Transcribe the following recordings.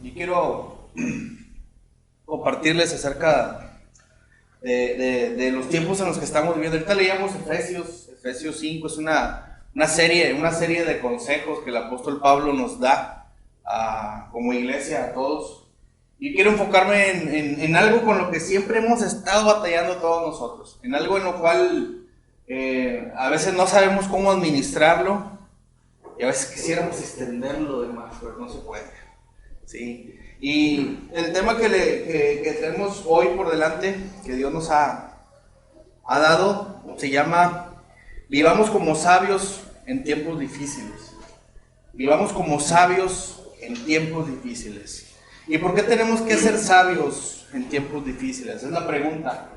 y quiero compartirles acerca de los tiempos en los que estamos viviendo. Ahorita leíamos Efesios 5, es una serie de consejos que el apóstol Pablo nos da como iglesia a todos. Y quiero enfocarme en algo con lo que siempre hemos estado batallando todos nosotros, en algo en lo cual a veces no sabemos cómo administrarlo y a veces quisiéramos extenderlo de más, pero no se puede, ¿sí? Y el tema que tenemos hoy por delante, que Dios nos ha dado, se llama Vivamos como sabios en tiempos difíciles. Vivamos como sabios en tiempos difíciles. ¿Y por qué tenemos que ser sabios en tiempos difíciles? Es la pregunta.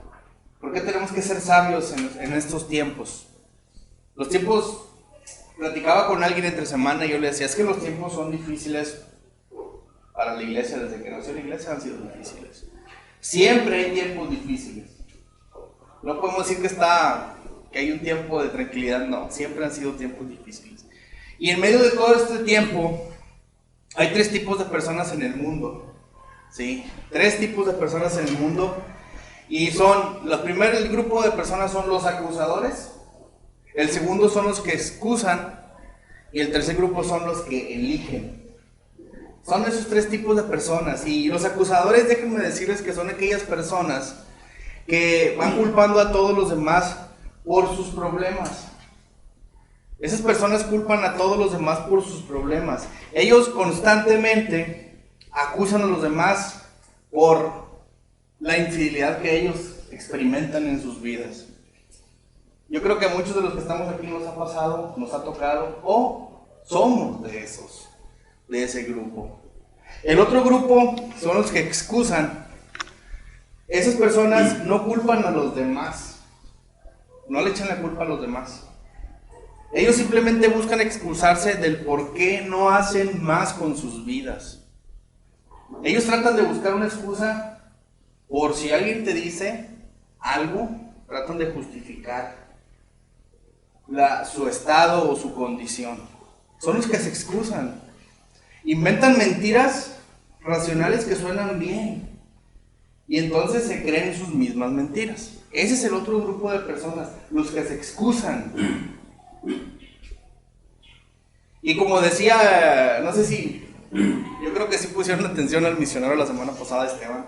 ¿Por qué tenemos que ser sabios en estos tiempos? Los tiempos, platicaba con alguien entre semana y yo le decía, es que los tiempos son difíciles para la iglesia. Desde que nació la iglesia han sido difíciles. Siempre hay tiempos difíciles. No podemos decir que hay un tiempo de tranquilidad, no. Siempre han sido tiempos difíciles. Y en medio de todo este tiempo, hay tres tipos de personas en el mundo, ¿sí? Tres tipos de personas en el mundo. Y el grupo de personas son los acusadores, el segundo son los que excusan, y el tercer grupo son los que eligen. Son esos tres tipos de personas. Y los acusadores, déjenme decirles que son aquellas personas que van culpando a todos los demás por sus problemas. Esas personas culpan a todos los demás por sus problemas. Ellos constantemente acusan a los demás por la infidelidad que ellos experimentan en sus vidas. Yo creo que a muchos de los que estamos aquí nos ha pasado, nos ha tocado, o somos de ese grupo. El otro grupo son los que excusan. Esas personas no culpan a los demás, no le echan la culpa a los demás. Ellos simplemente buscan excusarse del por qué no hacen más con sus vidas. Ellos tratan de buscar una excusa por si alguien te dice algo, tratan de justificar su estado o su condición. Son los que se excusan. Inventan mentiras racionales que suenan bien y entonces se creen sus mismas mentiras. Ese es el otro grupo de personas, los que se excusan. Y como decía, no sé si, yo creo que sí pusieron atención al misionero la semana pasada, Esteban.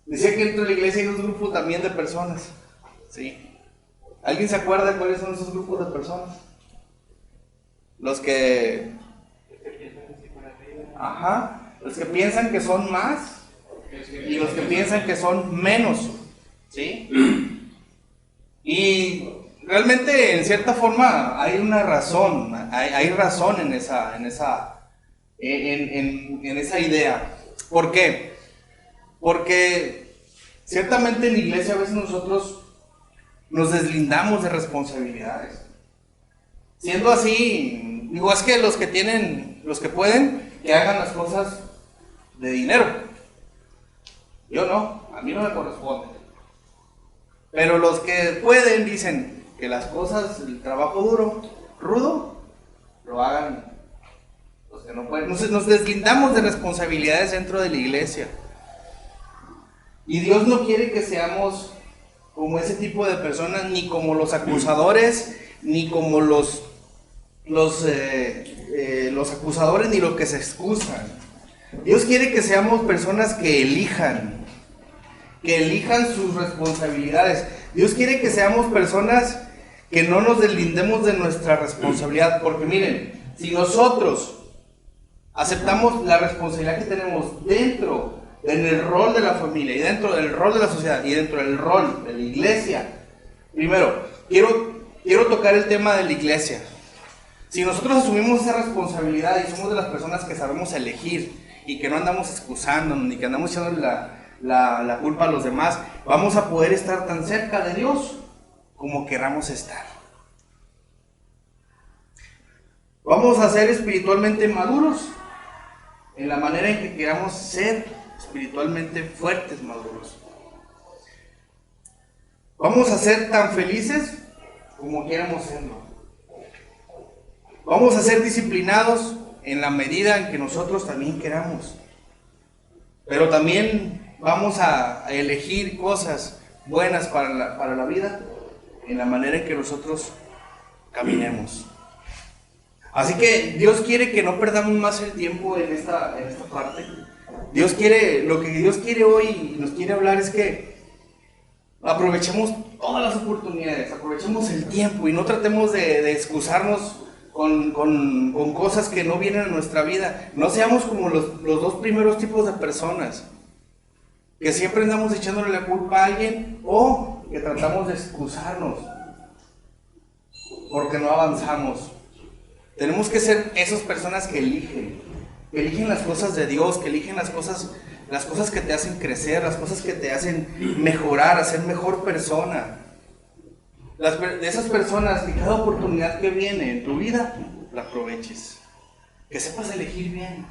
Decía que dentro de la iglesia hay un grupo también de personas, ¿sí? ¿Alguien se acuerda de cuáles son esos grupos de personas? Los que piensan que son más y los que piensan que son menos, ¿sí? Y realmente, en cierta forma, hay una razón, hay razón en esa idea. ¿Por qué? Porque ciertamente en la iglesia a veces nosotros nos deslindamos de responsabilidades. Siendo así, digo, es que los que pueden, que hagan las cosas de dinero. Yo no, a mí no me corresponde. Pero los que pueden dicen que las cosas, el trabajo duro, rudo, lo hagan los que no pueden. Nos deslindamos de responsabilidades dentro de la iglesia. Y Dios no quiere que seamos como ese tipo de personas, ni como los acusadores, ni como los acusadores, ni los que se excusan. Dios quiere que seamos personas que elijan sus responsabilidades. Dios quiere que seamos personas que no nos deslindemos de nuestra responsabilidad, porque miren, si nosotros aceptamos la responsabilidad que tenemos dentro del rol de la familia y dentro del rol de la sociedad y dentro del rol de la iglesia, primero, quiero tocar el tema de la iglesia. Si nosotros asumimos esa responsabilidad y somos de las personas que sabemos elegir y que no andamos excusándonos ni que andamos echando la culpa a los demás, vamos a poder estar tan cerca de Dios como queramos estar. Vamos a ser espiritualmente maduros en la manera en que queramos ser espiritualmente fuertes, maduros. Vamos a ser tan felices como queramos serlo. Vamos a ser disciplinados en la medida en que nosotros también queramos. pero también vamos a elegir cosas buenas para la vida en la manera en que nosotros caminemos. Así que Dios quiere que no perdamos más el tiempo en esta parte. Lo que Dios quiere hoy y nos quiere hablar es que aprovechemos todas las oportunidades, aprovechemos el tiempo y no tratemos de excusarnos con cosas que no vienen a nuestra vida. No seamos como los dos primeros tipos de personas, que siempre andamos echándole la culpa a alguien o que tratamos de excusarnos porque no avanzamos. Tenemos que ser esas personas que eligen las cosas de Dios, que eligen las cosas que te hacen crecer, las cosas que te hacen mejorar, a ser mejor persona. De esas personas que cada oportunidad que viene en tu vida, la aproveches. Que sepas elegir bien.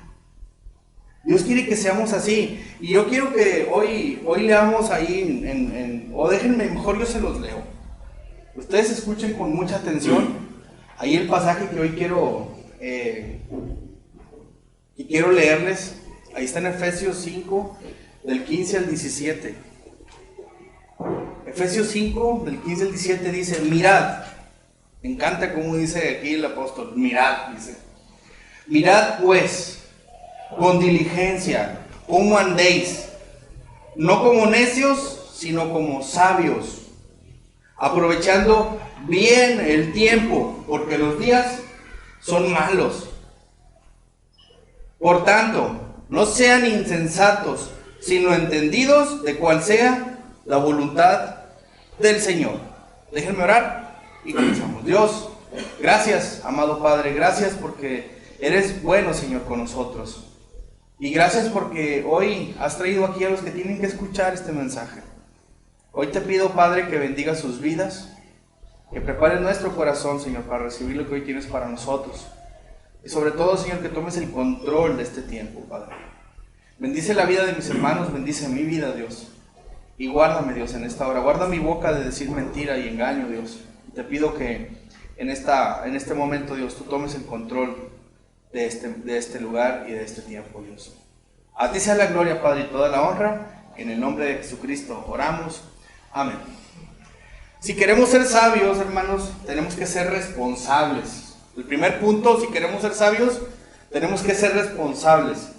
Dios quiere que seamos así. Y yo quiero que hoy leamos ahí, o déjenme, mejor yo se los leo. Ustedes escuchen con mucha atención. Ahí el pasaje que hoy quiero leerles, ahí está en Efesios 5, del 15 al 17. Efesios 5, del 15 al 17 dice, mirad, me encanta como dice aquí el apóstol, mirad, dice, mirad pues, con diligencia, cómo andéis, no como necios, sino como sabios, aprovechando bien el tiempo, porque los días son malos. Por tanto, no sean insensatos, sino entendidos de cuál sea la voluntad del Señor. Déjenme orar y comenzamos. Dios, gracias, amado Padre, gracias porque eres bueno, Señor, con nosotros. Y gracias porque hoy has traído aquí a los que tienen que escuchar este mensaje. Hoy te pido, Padre, que bendiga sus vidas, que prepare nuestro corazón, Señor, para recibir lo que hoy tienes para nosotros. Y sobre todo, Señor, que tomes el control de este tiempo, Padre. Bendice la vida de mis hermanos, bendice mi vida, Dios. Y guárdame, Dios, en esta hora. Guarda mi boca de decir mentira y engaño, Dios. Y te pido que en este momento, Dios, tú tomes el control de este lugar y de este tiempo, Dios. A ti sea la gloria, Padre, y toda la honra. En el nombre de Jesucristo oramos. Amén. Si queremos ser sabios, hermanos, tenemos que ser responsables. El primer punto, si queremos ser sabios, tenemos que ser responsables.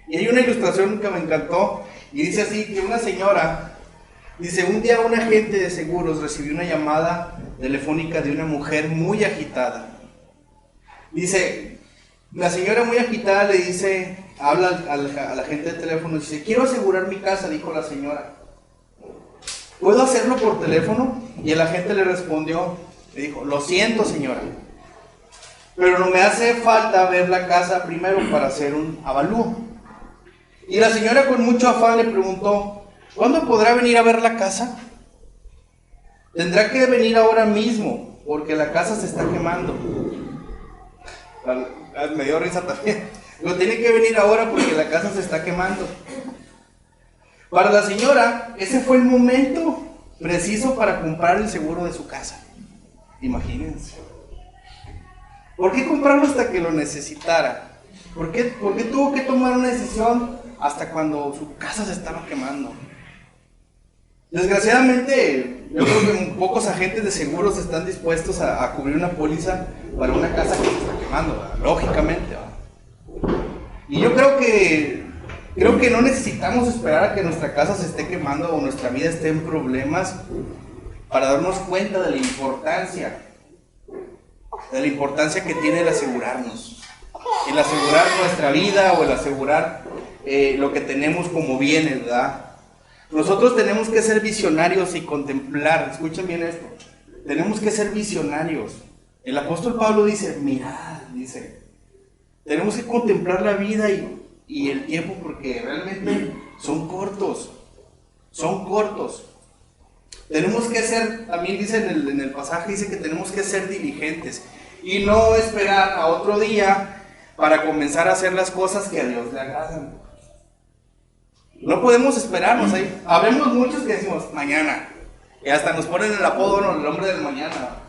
Y hay una ilustración que me encantó y dice así, que una señora, dice, un día un agente de seguros recibió una llamada telefónica de una mujer muy agitada. Dice, la señora muy agitada le dice, habla al agente de teléfono y dice, quiero asegurar mi casa, dijo la señora. ¿Puedo hacerlo por teléfono? Y el agente le respondió, le dijo, lo siento, señora, pero no me hace falta ver la casa primero para hacer un avalúo. Y la señora con mucho afán le preguntó, ¿cuándo podrá venir a ver la casa? Tendrá que venir ahora mismo, porque la casa se está quemando. Me dio risa también. Lo tiene que venir ahora porque la casa se está quemando. Para la señora, ese fue el momento preciso para comprar el seguro de su casa. Imagínense. ¿Por qué comprarlo hasta que lo necesitara? ¿Por qué tuvo que tomar una decisión hasta cuando su casa se estaba quemando? Desgraciadamente, yo creo que pocos agentes de seguros están dispuestos a cubrir una póliza para una casa que se está quemando, ¿verdad? Lógicamente, ¿verdad? Y yo creo que no necesitamos esperar a que nuestra casa se esté quemando o nuestra vida esté en problemas para darnos cuenta de la importancia que tiene el asegurarnos, el asegurar nuestra vida o el asegurar lo que tenemos como bienes, ¿verdad? Nosotros tenemos que ser visionarios y contemplar, escuchen bien esto, tenemos que ser visionarios. El apóstol Pablo dice, mirad, dice, tenemos que contemplar la vida y el tiempo porque realmente son cortos. Tenemos que ser, también dice en el pasaje, dice que tenemos que ser diligentes y no esperar a otro día para comenzar a hacer las cosas que a Dios le agradan. No podemos esperarnos ahí. Habemos muchos que decimos, mañana, y hasta nos ponen el apodo, ¿no?, el hombre del mañana.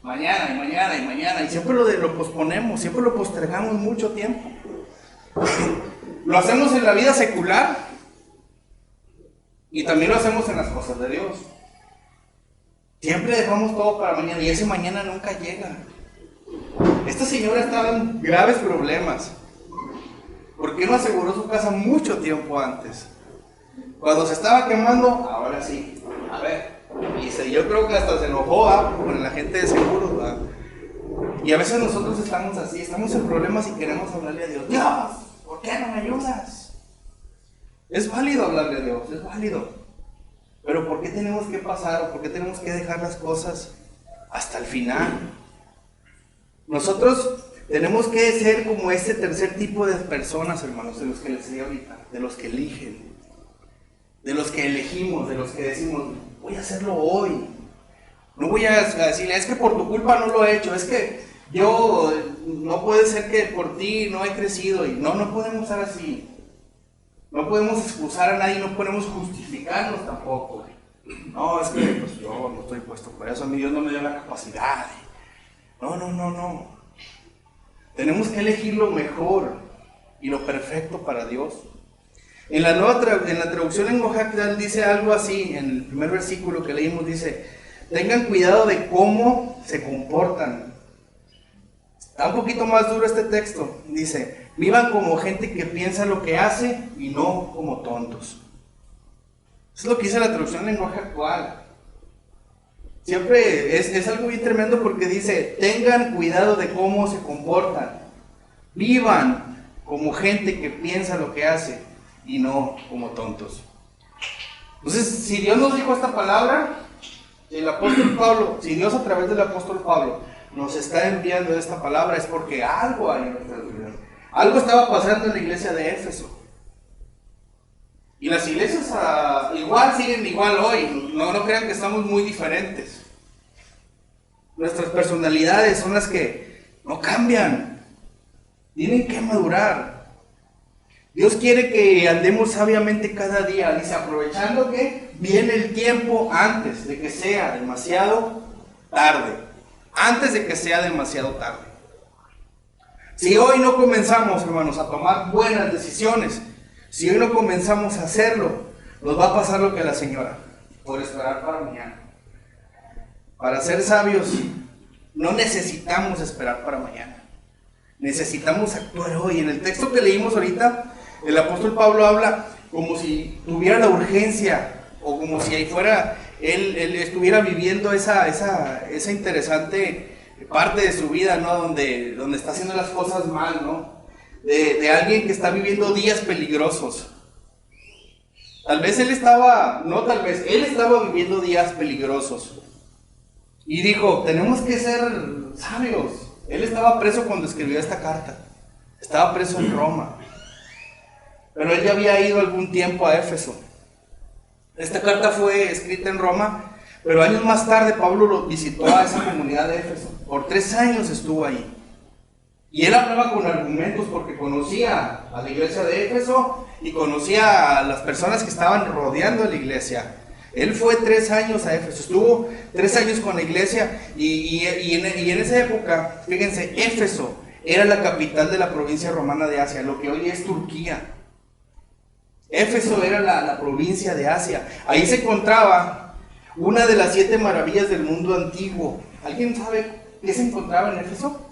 Mañana, y siempre lo posponemos, siempre lo postergamos mucho tiempo. Lo hacemos en la vida secular y también lo hacemos en las cosas de Dios. Siempre dejamos todo para mañana y ese mañana nunca llega. Esta señora estaba en graves problemas. ¿Por qué no aseguró su casa mucho tiempo antes? Cuando se estaba quemando, ahora sí. A ver, yo creo que hasta se enojó con la gente de seguros, ¿verdad? Y a veces nosotros estamos así, estamos en problemas y queremos hablarle a Dios. Dios, ¿por qué no me ayudas? Es válido hablarle a Dios, es válido. Pero ¿por qué tenemos que pasar o por qué tenemos que dejar las cosas hasta el final? Nosotros tenemos que ser como este tercer tipo de personas, hermanos, de los que les decía ahorita, de los que eligen, de los que elegimos, de los que decimos, voy a hacerlo hoy. No voy a decirle, es que por tu culpa no lo he hecho, es que yo, no puede ser que por ti no he crecido. Y no podemos ser así. No podemos excusar a nadie, no podemos justificarnos tampoco. No, es que pues, yo no estoy puesto por eso, a mí Dios no me dio la capacidad. No. Tenemos que elegir lo mejor y lo perfecto para Dios. En la traducción en lenguaje actual dice algo así, en el primer versículo que leímos dice, tengan cuidado de cómo se comportan. Está un poquito más duro este texto, dice, vivan como gente que piensa lo que hace y no como tontos. Eso es lo que dice la traducción en lenguaje actual. Siempre es algo bien tremendo porque dice, tengan cuidado de cómo se comportan. Vivan como gente que piensa lo que hace y no como tontos. Entonces, si Dios nos dijo esta palabra, el apóstol Pablo, si Dios a través del apóstol Pablo nos está enviando esta palabra, es porque algo hay en nuestras vidas. Algo estaba pasando en la iglesia de Éfeso. Y las iglesias igual siguen igual hoy. No crean que estamos muy diferentes. Nuestras personalidades son las que no cambian. Tienen que madurar. Dios quiere que andemos sabiamente cada día. Dice, aprovechando que viene el tiempo antes de que sea demasiado tarde. Antes de que sea demasiado tarde. Si hoy no comenzamos, hermanos, a tomar buenas decisiones, si hoy no comenzamos a hacerlo, nos va a pasar lo que a la señora, por esperar para mañana. Para ser sabios, no necesitamos esperar para mañana. Necesitamos actuar hoy. En el texto que leímos ahorita, el apóstol Pablo habla como si tuviera la urgencia, o como si ahí fuera, él estuviera viviendo esa interesante parte de su vida, ¿no? Donde está haciendo las cosas mal, ¿no? De alguien que está viviendo días peligrosos. Él estaba viviendo días peligrosos. Y dijo, tenemos que ser sabios. Él estaba preso cuando escribió esta carta. Estaba preso en Roma. Pero él ya había ido algún tiempo a Éfeso. Esta carta fue escrita en Roma, pero años más tarde Pablo lo visitó a esa comunidad de Éfeso. Por 3 años estuvo ahí. Y él hablaba con argumentos porque conocía a la iglesia de Éfeso y conocía a las personas que estaban rodeando a la iglesia. Él fue 3 años a Éfeso, estuvo 3 años con la iglesia y en esa época, fíjense, Éfeso era la capital de la provincia romana de Asia, lo que hoy es Turquía. Éfeso era la provincia de Asia. Ahí se encontraba una de las 7 maravillas del mundo antiguo. ¿Alguien sabe qué se encontraba en Éfeso?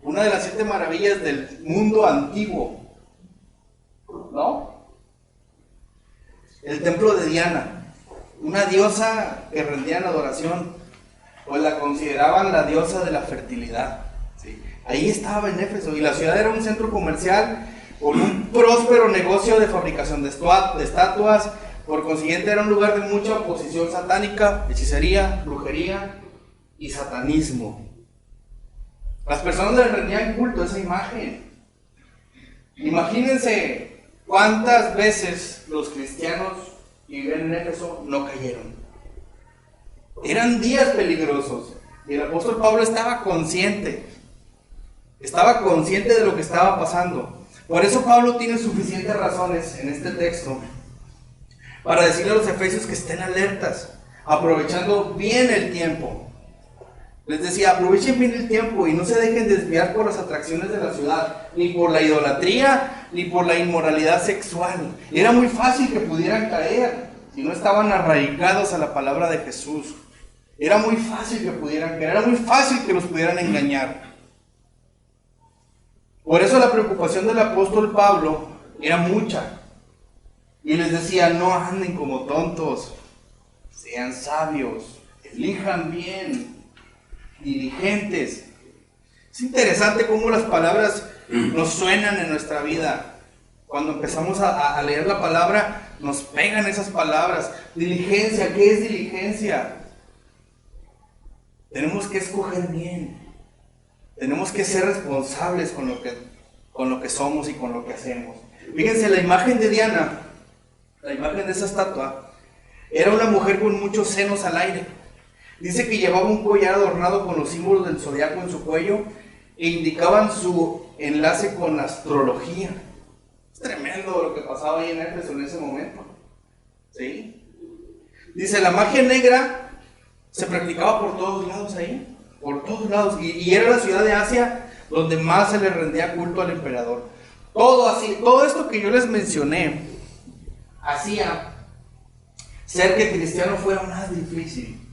Una de las 7 maravillas del mundo antiguo. ¿No? El templo de Diana, una diosa que rendían adoración, pues la consideraban la diosa de la fertilidad. ¿Sí? Ahí estaba en Éfeso, y la ciudad era un centro comercial con un próspero negocio de fabricación de estatuas. Por consiguiente era un lugar de mucha oposición satánica, hechicería, brujería y satanismo. Las personas le rendían culto a esa imagen. Imagínense cuántas veces los cristianos que vivían en Éfeso no cayeron. Eran días peligrosos. Y el apóstol Pablo estaba consciente de lo que estaba pasando. Por eso Pablo tiene suficientes razones en este texto para decirle a los efesios que estén alertas, aprovechando bien el tiempo. Les decía, aprovechen bien el tiempo y no se dejen desviar por las atracciones de la ciudad, ni por la idolatría, ni por la inmoralidad sexual. Era muy fácil que pudieran caer si no estaban arraigados a la palabra de Jesús. Era muy fácil que pudieran caer, era muy fácil que los pudieran engañar. Por eso la preocupación del apóstol Pablo era mucha. Y les decía, no anden como tontos, sean sabios, elijan bien, diligentes. Es interesante cómo las palabras nos suenan en nuestra vida. Cuando empezamos a leer la palabra, nos pegan esas palabras. Diligencia, ¿qué es diligencia? Tenemos que escoger bien. Tenemos que ser responsables con lo que somos y con lo que hacemos. Fíjense, la imagen de Diana, la imagen de esa estatua, era una mujer con muchos senos al aire. Dice que llevaba un collar adornado con los símbolos del zodiaco en su cuello e indicaban su enlace con la astrología. Es tremendo lo que pasaba ahí en Éfeso en ese momento. ¿Sí? Dice, la magia negra se practicaba por todos lados ahí, por todos lados. Y era la ciudad de Asia donde más se le rendía culto al emperador. Todo así, todo esto que yo les mencioné, hacía ser que cristiano fuera más difícil.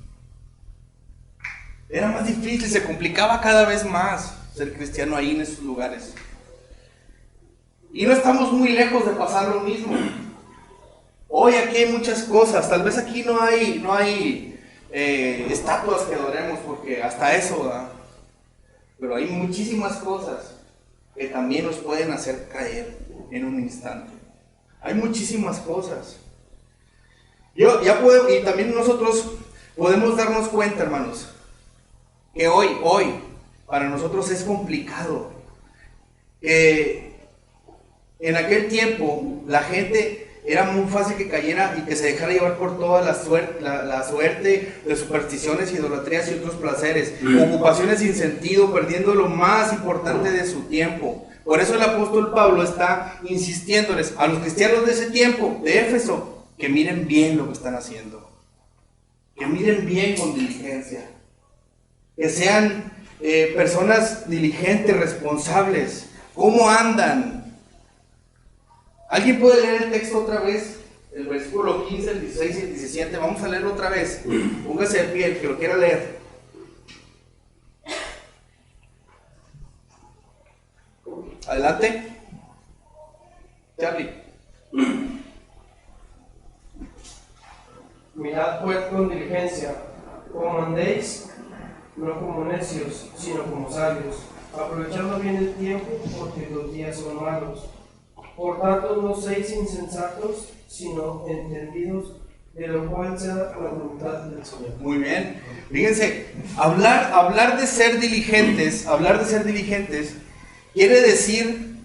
Era más difícil, se complicaba cada vez más ser cristiano ahí en esos lugares. Y no estamos muy lejos de pasar lo mismo. Hoy aquí hay muchas cosas, tal vez aquí no hay estatuas que adoremos, porque hasta eso, ¿verdad? Pero hay muchísimas cosas que también nos pueden hacer caer en un instante. Hay muchísimas cosas. Y también nosotros podemos darnos cuenta, hermanos, que hoy, para nosotros es complicado. Que en aquel tiempo la gente era muy fácil que cayera y que se dejara llevar por toda la suerte de supersticiones, idolatrías y otros placeres, ocupaciones sin sentido, perdiendo lo más importante de su tiempo. Por eso el apóstol Pablo está insistiéndoles a los cristianos de ese tiempo, de Éfeso, que miren bien lo que están haciendo, que miren bien con diligencia, que sean personas diligentes, responsables. ¿Cómo andan? ¿Alguien puede leer el texto otra vez? El versículo 15, el 16 y el 17. Vamos a leerlo otra vez. Póngase de pie, el que lo quiera leer. Adelante. Charlie. Mirad pues con diligencia, como andéis, no como necios, sino como sabios, aprovechando bien el tiempo, porque los días son malos. Por tanto, no seáis insensatos, sino entendidos de lo cual sea la voluntad del Señor. Muy bien. Fíjense, hablar de ser diligentes, quiere decir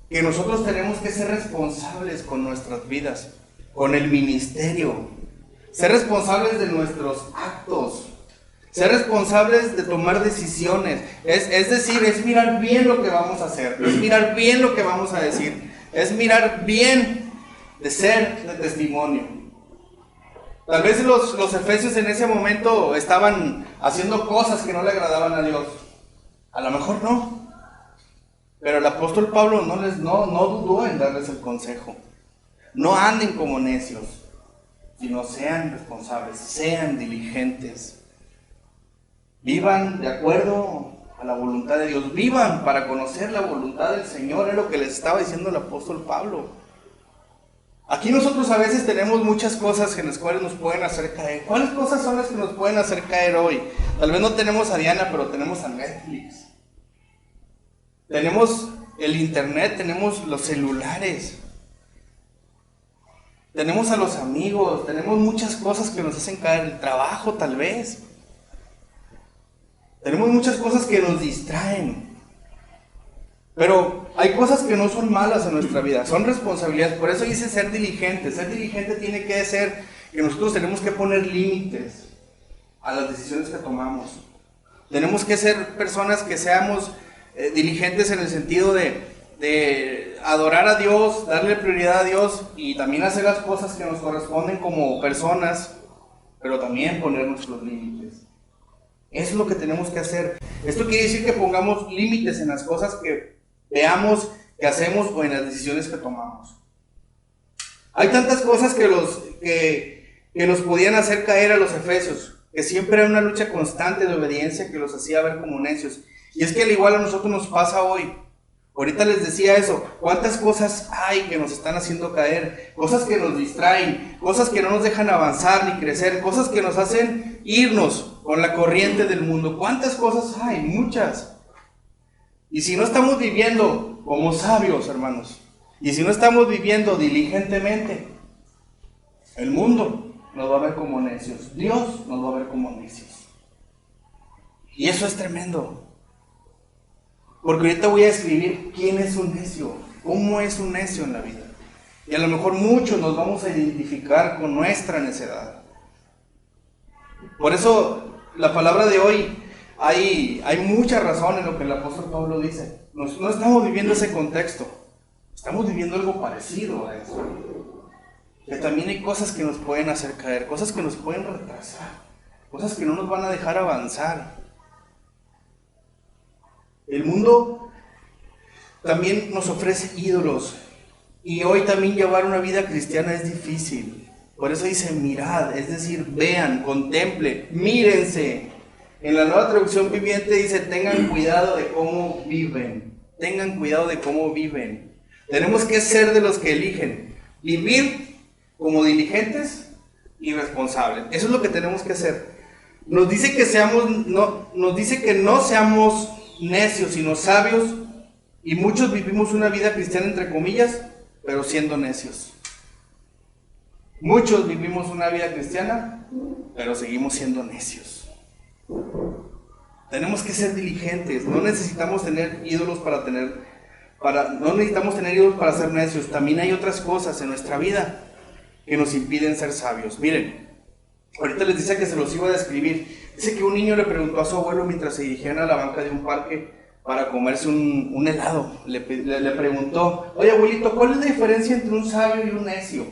que nosotros tenemos que ser responsables con nuestras vidas, con el ministerio, ser responsables de nuestros actos, ser responsables de tomar decisiones. Es decir, es mirar bien lo que vamos a hacer, es mirar bien lo que vamos a decir, es mirar bien de ser de testimonio. Tal vez los efesios en ese momento estaban haciendo cosas que no le agradaban a Dios. A lo mejor no. Pero el apóstol Pablo no dudó en darles el consejo. No anden como necios, sino sean responsables, sean diligentes. Vivan de acuerdo a la voluntad de Dios. Vivan para conocer la voluntad del Señor. Es lo que les estaba diciendo el apóstol Pablo. Aquí nosotros a veces tenemos muchas cosas en las cuales nos pueden hacer caer. ¿Cuáles cosas son las que nos pueden hacer caer hoy? Tal vez no tenemos a Diana, pero tenemos a Netflix. Tenemos el internet, tenemos los celulares. Tenemos a los amigos, tenemos muchas cosas que nos hacen caer. El trabajo tal vez. Tenemos muchas cosas que nos distraen. Pero hay cosas que no son malas en nuestra vida, son responsabilidades. Por eso dice ser diligente. Ser diligente tiene que ser que nosotros tenemos que poner límites a las decisiones que tomamos. Tenemos que ser personas que seamos diligentes en el sentido de adorar a Dios, darle prioridad a Dios y también hacer las cosas que nos corresponden como personas, pero también poner nuestros límites. Eso es lo que tenemos que hacer. Esto quiere decir que pongamos límites en las cosas que veamos, que hacemos o en las decisiones que tomamos. Hay tantas cosas que los podían hacer caer a los efesios, que siempre era una lucha constante de obediencia que los hacía ver como necios. Y es que al igual a nosotros nos pasa hoy. Ahorita les decía eso, cuántas cosas hay que nos están haciendo caer, cosas que nos distraen, cosas que no nos dejan avanzar ni crecer, cosas que nos hacen irnos con la corriente del mundo. ¿Cuántas cosas hay? Muchas. Y si no estamos viviendo como sabios, hermanos, y si no estamos viviendo diligentemente, el mundo nos va a ver como necios, Dios nos va a ver como necios. Y eso es tremendo. Porque ahorita voy a escribir quién es un necio, cómo es un necio en la vida. Y a lo mejor muchos nos vamos a identificar con nuestra necedad. Por eso la palabra de hoy, hay mucha razón en lo que el apóstol Pablo dice. No estamos viviendo ese contexto, estamos viviendo algo parecido a eso. Que también hay cosas que nos pueden hacer caer, cosas que nos pueden retrasar, cosas que no nos van a dejar avanzar. El mundo también nos ofrece ídolos y hoy también llevar una vida cristiana es difícil. Por eso dice mirad, es decir, vean, contemplen, mírense. En la Nueva Traducción Viviente dice tengan cuidado de cómo viven, tengan cuidado de cómo viven. Tenemos que ser de los que eligen vivir como diligentes y responsables. Eso es lo que tenemos que hacer. Nos dice que no seamos necios, sino sabios, y muchos vivimos una vida cristiana entre comillas, pero siendo necios. Muchos vivimos una vida cristiana, pero seguimos siendo necios. Tenemos que ser diligentes, no necesitamos tener ídolos no necesitamos tener ídolos para ser necios. También hay otras cosas en nuestra vida que nos impiden ser sabios. Miren, ahorita les decía que se los iba a describir. Dice que un niño le preguntó a su abuelo mientras se dirigían a la banca de un parque para comerse un helado. Le preguntó, oye abuelito, ¿cuál es la diferencia entre un sabio y un necio?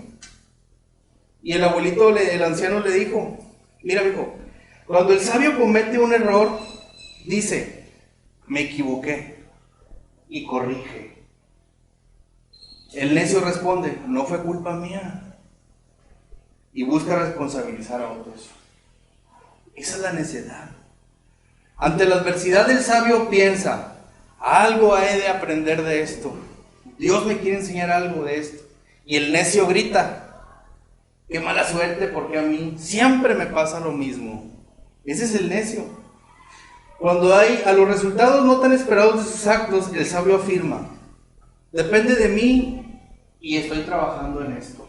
Y el abuelito, el anciano le dijo, mira hijo, cuando el sabio comete un error, dice, me equivoqué y corrige. El necio responde, no fue culpa mía, y busca responsabilizar a otros. Esa es la necedad. Ante la adversidad el sabio piensa, algo he de aprender de esto. Dios me quiere enseñar algo de esto. Y el necio grita, qué mala suerte porque a mí siempre me pasa lo mismo. Ese es el necio. Cuando hay a los resultados no tan esperados de sus actos, el sabio afirma, depende de mí y estoy trabajando en esto.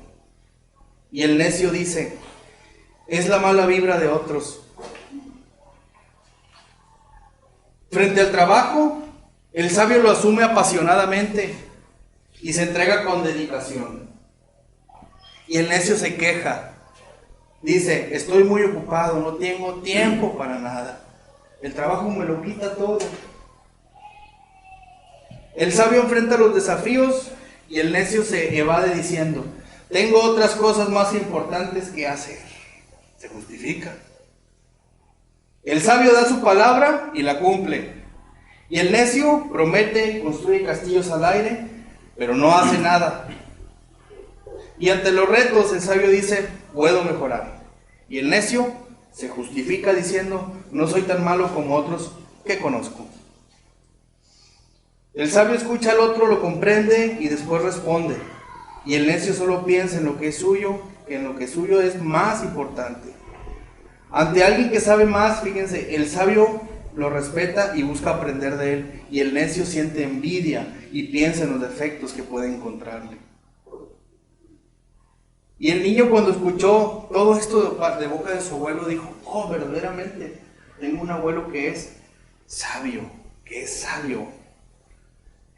Y el necio dice, es la mala vibra de otros. Frente al trabajo, el sabio lo asume apasionadamente y se entrega con dedicación. Y el necio se queja. Dice, estoy muy ocupado, no tengo tiempo para nada. El trabajo me lo quita todo. El sabio enfrenta los desafíos y el necio se evade diciendo, tengo otras cosas más importantes que hacer. Se justifica. El sabio da su palabra y la cumple. Y el necio promete, construye castillos al aire, pero no hace nada. Y ante los retos el sabio dice, puedo mejorar. Y el necio se justifica diciendo, no soy tan malo como otros que conozco. El sabio escucha al otro, lo comprende y después responde. Y el necio solo piensa en lo que es suyo, que en lo que es suyo es más importante. Ante alguien que sabe más, fíjense, el sabio lo respeta y busca aprender de él, y el necio siente envidia y piensa en los defectos que puede encontrarle. Y el niño, cuando escuchó todo esto de boca de su abuelo, dijo, oh, verdaderamente tengo un abuelo que es sabio,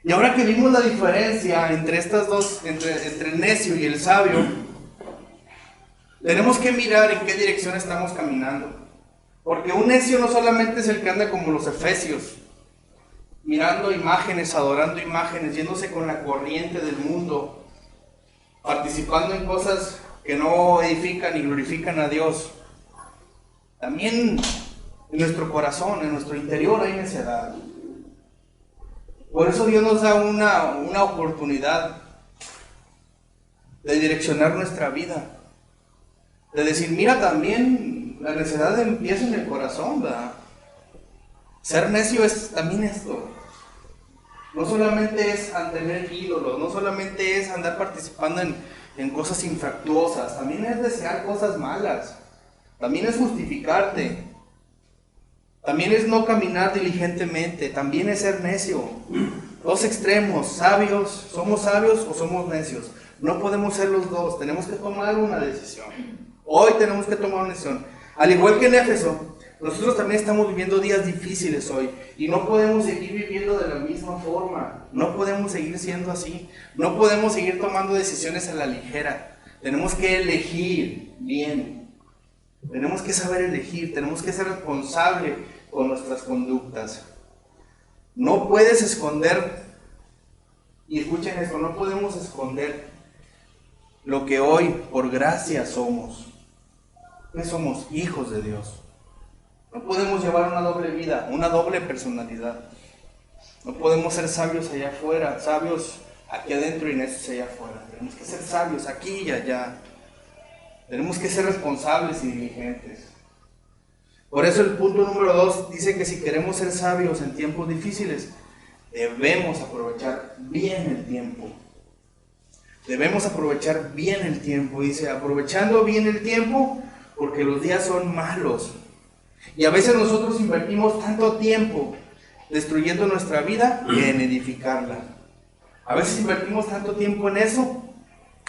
Y ahora que vimos la diferencia entre estas dos, entre el necio y el sabio, tenemos que mirar en qué dirección estamos caminando. Porque un necio no solamente es el que anda como los efesios, mirando imágenes, adorando imágenes, yéndose con la corriente del mundo, participando en cosas que no edifican y glorifican a Dios. También En nuestro corazón, en nuestro interior hay necedad. Por eso Dios nos da una oportunidad de direccionar nuestra vida. De decir, mira, también la necedad empieza en el corazón, ¿verdad? Ser necio es también esto. No solamente es tener ídolos, no solamente es andar participando en cosas infractuosas, también es desear cosas malas, también es justificarte, también es no caminar diligentemente, también es ser necio. Dos extremos, sabios, ¿somos sabios o somos necios? No podemos ser los dos, tenemos que tomar una decisión. Hoy tenemos que tomar una decisión. Al igual que en Éfeso, nosotros también estamos viviendo días difíciles hoy y no podemos seguir viviendo de la misma forma, no podemos seguir siendo así, no podemos seguir tomando decisiones a la ligera. Tenemos que elegir bien, tenemos que saber elegir, tenemos que ser responsables con nuestras conductas. No puedes esconder, y escuchen esto, no podemos esconder lo que hoy por gracia somos. Que somos hijos de Dios. No podemos llevar una doble vida, una doble personalidad. No podemos ser sabios allá afuera, sabios aquí adentro y necios allá afuera. Tenemos que ser sabios aquí y allá. Tenemos que ser responsables y diligentes. Por eso el punto número 2 dice que si queremos ser sabios en tiempos difíciles, debemos aprovechar bien el tiempo. Debemos aprovechar bien el tiempo. Dice, aprovechando bien el tiempo, porque los días son malos. Y a veces nosotros invertimos tanto tiempo destruyendo nuestra vida que en edificarla. A veces invertimos tanto tiempo en eso,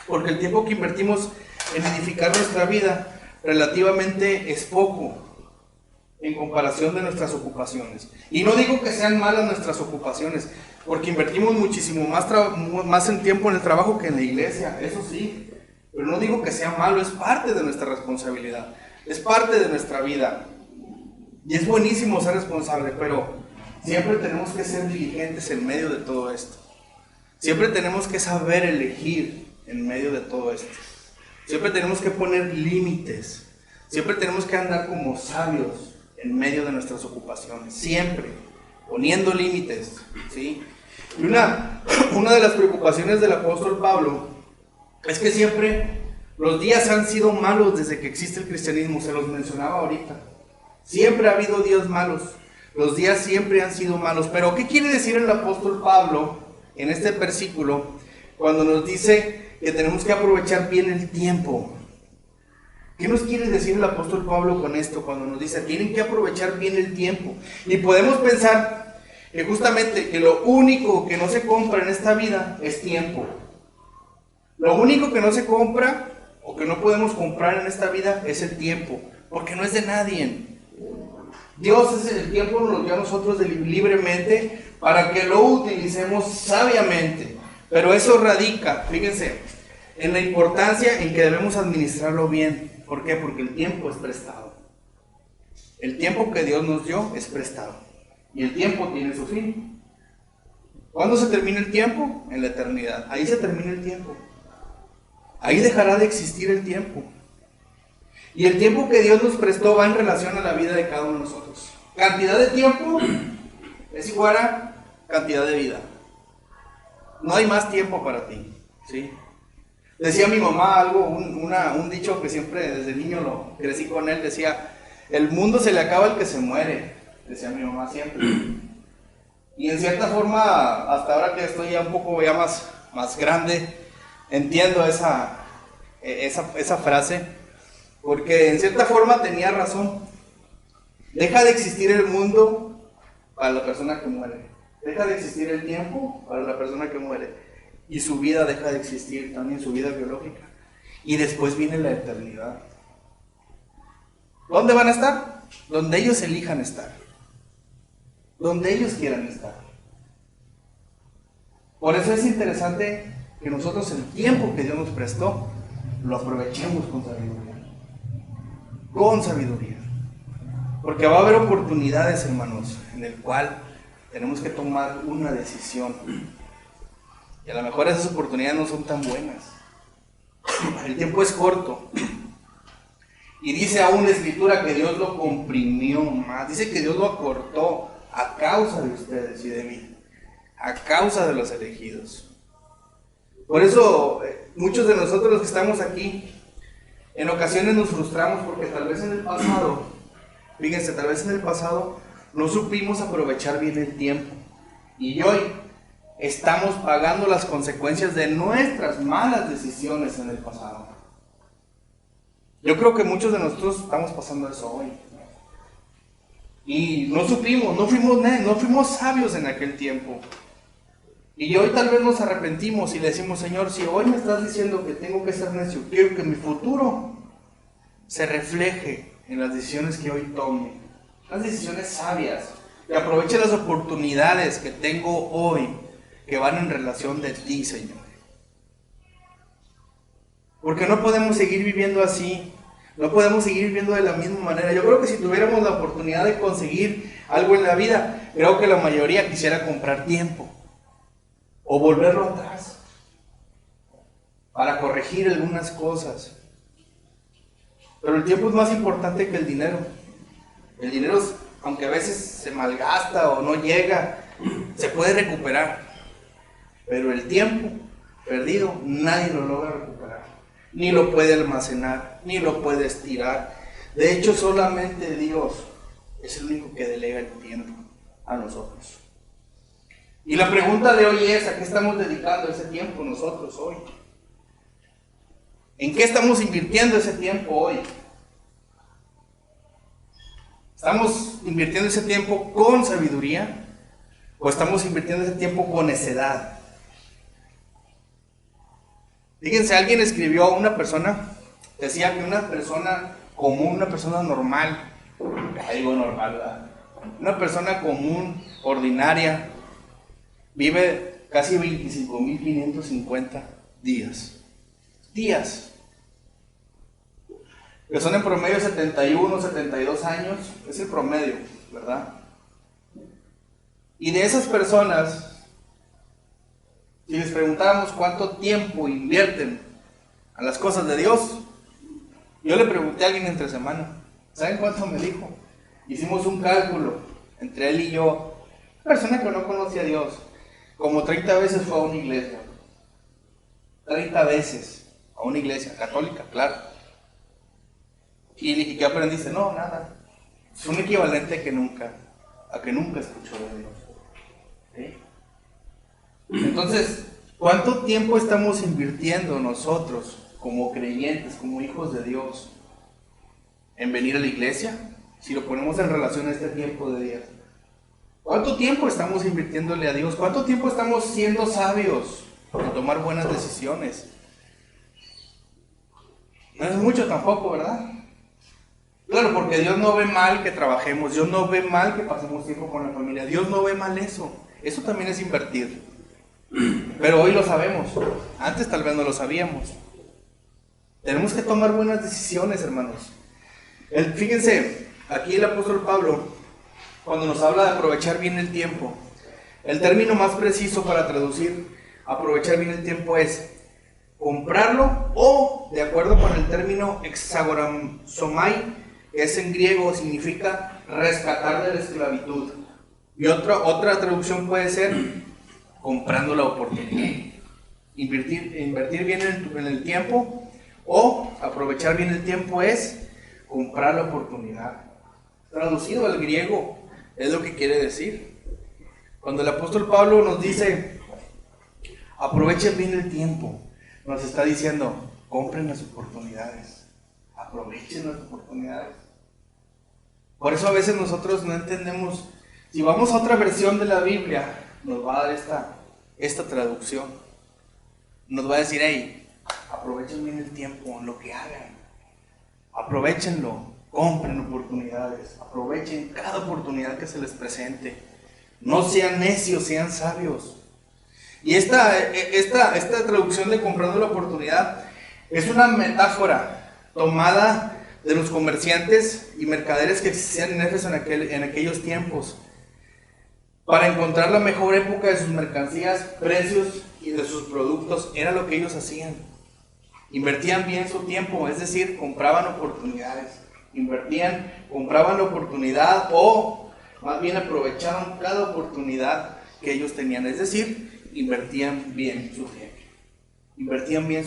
porque el tiempo que invertimos en edificar nuestra vida relativamente es poco en comparación de nuestras ocupaciones. Y no digo que sean malas nuestras ocupaciones, porque invertimos muchísimo más en tiempo en el trabajo que en la iglesia, eso sí. Pero no digo que sea malo, es parte de nuestra responsabilidad, es parte de nuestra vida. Y es buenísimo ser responsable, pero siempre tenemos que ser diligentes en medio de todo esto. Siempre tenemos que saber elegir en medio de todo esto. Siempre tenemos que poner límites. Siempre tenemos que andar como sabios en medio de nuestras ocupaciones. Siempre poniendo límites, ¿sí? Y una de las preocupaciones del apóstol Pablo es que siempre los días han sido malos desde que existe el cristianismo. Se los mencionaba ahorita. Siempre ha habido días malos. Los días siempre han sido malos. Pero ¿qué quiere decir el apóstol Pablo en este versículo cuando nos dice que tenemos que aprovechar bien el tiempo? ¿Qué nos quiere decir el apóstol Pablo con esto cuando nos dice tienen que aprovechar bien el tiempo? Y podemos pensar que justamente que lo único que no se compra en esta vida es tiempo. Lo único que no se compra o que no podemos comprar en esta vida es el tiempo, porque no es de nadie. Dios es el tiempo, nos lo dio a nosotros libremente para que lo utilicemos sabiamente. Pero eso radica, fíjense, en la importancia en que debemos administrarlo bien. ¿Por qué? Porque el tiempo es prestado. El tiempo que Dios nos dio es prestado. Y el tiempo tiene su fin. ¿Cuándo se termina el tiempo? En la eternidad. Ahí se termina el tiempo. Ahí dejará de existir el tiempo. Y el tiempo que Dios nos prestó va en relación a la vida de cada uno de nosotros. Cantidad de tiempo es igual a cantidad de vida. No hay más tiempo para ti, ¿sí? Decía mi mamá algo, un dicho que siempre desde niño lo crecí con él, decía, el mundo se le acaba al que se muere, decía mi mamá siempre. Y en cierta forma, hasta ahora que estoy ya un poco ya más grande, entiendo esa frase, porque en cierta forma tenía razón. Deja de existir el mundo para la persona que muere. Deja de existir el tiempo para la persona que muere. Y su vida deja de existir, también su vida biológica. Y después viene la eternidad. ¿Dónde van a estar? Donde ellos elijan estar. Donde ellos quieran estar. Por eso es interesante que nosotros el tiempo que Dios nos prestó, lo aprovechemos con sabiduría. Con sabiduría. Porque va a haber oportunidades, hermanos, en el cual tenemos que tomar una decisión. Y a lo mejor esas oportunidades no son tan buenas. El tiempo es corto. Y dice aún la Escritura que Dios lo comprimió más. Dice que Dios lo acortó a causa de ustedes y de mí. A causa de los elegidos. Por eso, muchos de nosotros los que estamos aquí, en ocasiones nos frustramos porque tal vez en el pasado, fíjense, tal vez en el pasado no supimos aprovechar bien el tiempo. Y hoy estamos pagando las consecuencias de nuestras malas decisiones en el pasado. Yo creo que muchos de nosotros estamos pasando eso hoy. Y no supimos, no fuimos sabios en aquel tiempo. Y hoy tal vez nos arrepentimos y le decimos, Señor, si hoy me estás diciendo que tengo que ser necio, quiero que mi futuro se refleje en las decisiones que hoy tome. Las decisiones sabias. Y aproveche las oportunidades que tengo hoy, que van en relación de ti, Señor. Porque no podemos seguir viviendo así. No podemos seguir viviendo de la misma manera. Yo creo que si tuviéramos la oportunidad de conseguir algo en la vida, creo que la mayoría quisiera comprar tiempo. O volverlo atrás. Para corregir algunas cosas. Pero el tiempo es más importante que el dinero. El dinero, aunque a veces se malgasta o no llega, se puede recuperar. Pero el tiempo perdido, nadie lo logra recuperar. Ni lo puede almacenar, ni lo puede estirar. De hecho, solamente Dios es el único que delega el tiempo a nosotros. Y la pregunta de hoy es, ¿a qué estamos dedicando ese tiempo nosotros hoy? ¿En qué estamos invirtiendo ese tiempo hoy? ¿Estamos invirtiendo ese tiempo con sabiduría? ¿O estamos invirtiendo ese tiempo con necedad? Fíjense, alguien escribió, una persona, decía que una persona común, una persona normal, digo normal, ¿verdad? Una persona común, ordinaria, vive casi 25.550 días. Días. Que son en promedio 71, 72 años, es el promedio, ¿verdad? Y de esas personas, si les preguntáramos cuánto tiempo invierten a las cosas de Dios, yo le pregunté a alguien entre semana, ¿saben cuánto me dijo? Hicimos un cálculo entre él y yo, una persona que no conocía a Dios, como 30 veces fue a una iglesia. 30 veces a una iglesia católica, claro. Y le dije, ¿qué aprendiste? No, nada. Es un equivalente a que nunca escuchó de Dios. ¿Sí? Entonces, ¿cuánto tiempo estamos invirtiendo nosotros como creyentes, como hijos de Dios, en venir a la iglesia? Si lo ponemos en relación a este tiempo de días. ¿Cuánto tiempo estamos invirtiéndole a Dios? ¿Cuánto tiempo estamos siendo sabios en tomar buenas decisiones? No es mucho tampoco, ¿verdad? Claro, porque Dios no ve mal que trabajemos, Dios no ve mal que pasemos tiempo con la familia, Dios no ve mal eso. Eso también es invertir. Pero hoy lo sabemos, antes tal vez no lo sabíamos. Tenemos que tomar buenas decisiones, hermanos. Fíjense, aquí el apóstol Pablo, cuando nos habla de aprovechar bien el tiempo, el término más preciso para traducir aprovechar bien el tiempo es comprarlo, o de acuerdo con el término exagoramzomai, que es en griego, significa rescatar de la esclavitud. Y otra traducción puede ser comprando la oportunidad. Invertir bien en el tiempo, o aprovechar bien el tiempo es comprar la oportunidad. Traducido al griego es lo que quiere decir. Cuando el apóstol Pablo nos dice aprovechen bien el tiempo, nos está diciendo compren las oportunidades, aprovechen las oportunidades. Por eso a veces nosotros no entendemos. Si vamos a otra versión de la Biblia, nos va a dar esta traducción. Nos va a decir, hey, aprovechen bien el tiempo en lo que hagan. Aprovechenlo, compren oportunidades, aprovechen cada oportunidad que se les presente. No sean necios, sean sabios. Y esta traducción de comprando la oportunidad es una metáfora tomada de los comerciantes y mercaderes que existían en Éfeso en aquellos tiempos, para encontrar la mejor época de sus mercancías, precios y de sus productos. Era lo que ellos hacían. Invertían bien su tiempo, es decir, compraban oportunidades. Compraban oportunidad o más bien aprovechaban cada oportunidad que ellos tenían. Es decir, invertían bien su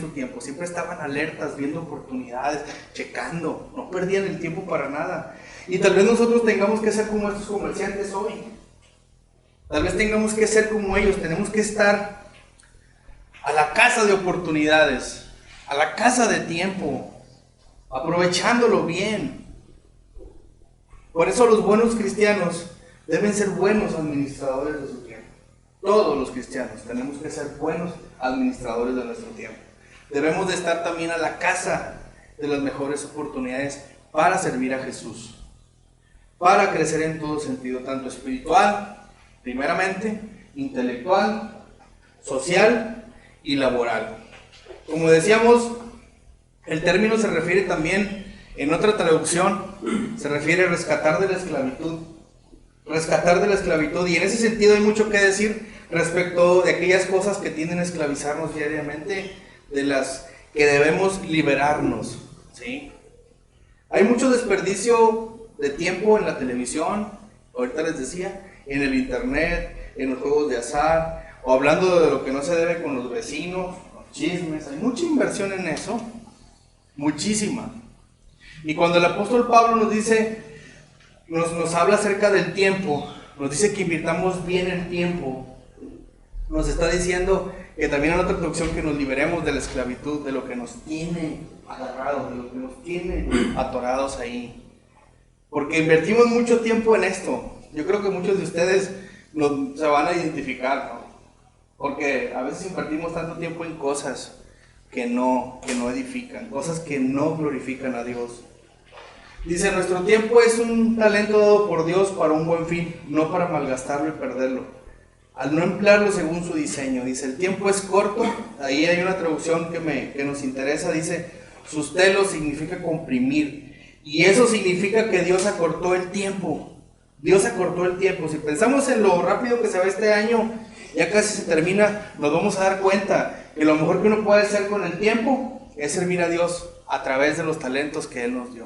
tiempo. Siempre estaban alertas, viendo oportunidades, checando, no perdían el tiempo para nada. Y tal vez nosotros tengamos que ser como estos comerciantes hoy. Tal vez tengamos que ser como ellos, tenemos que estar a la caza de oportunidades, a la caza de tiempo, aprovechándolo bien. Por eso los buenos cristianos deben ser buenos administradores de su tiempo. Todos los cristianos tenemos que ser buenos administradores de nuestro tiempo. Debemos de estar también a la caza de las mejores oportunidades para servir a Jesús, para crecer en todo sentido, tanto espiritual, primeramente, intelectual, social y laboral. Como decíamos, el término se refiere también, en otra traducción, se refiere a rescatar de la esclavitud. Rescatar de la esclavitud, y en ese sentido hay mucho que decir respecto de aquellas cosas que tienden a esclavizarnos diariamente, de las que debemos liberarnos, ¿sí? Hay mucho desperdicio de tiempo en la televisión, ahorita les decía, en el internet, en los juegos de azar, o hablando de lo que no se debe con los vecinos, los chismes. Hay mucha inversión en eso, muchísima. Y cuando el apóstol Pablo nos dice, nos habla acerca del tiempo, nos dice que invirtamos bien el tiempo, nos está diciendo que también en otra traducción que nos liberemos de la esclavitud, de lo que nos tiene agarrados, de lo que nos tiene atorados ahí. Porque invertimos mucho tiempo en esto. Yo creo que muchos de ustedes se van a identificar, ¿no? Porque a veces invertimos tanto tiempo en cosas que no edifican, cosas que no glorifican a Dios. Dice, nuestro tiempo es un talento dado por Dios para un buen fin, no para malgastarlo y perderlo, al no emplearlo según su diseño. Dice, el tiempo es corto. Ahí hay una traducción que nos interesa, dice, sustelo significa comprimir, y eso significa que Dios acortó el tiempo. Dios acortó el tiempo. Si pensamos en lo rápido que se va este año, ya casi se termina, nos vamos a dar cuenta que lo mejor que uno puede hacer con el tiempo es servir a Dios a través de los talentos que Él nos dio,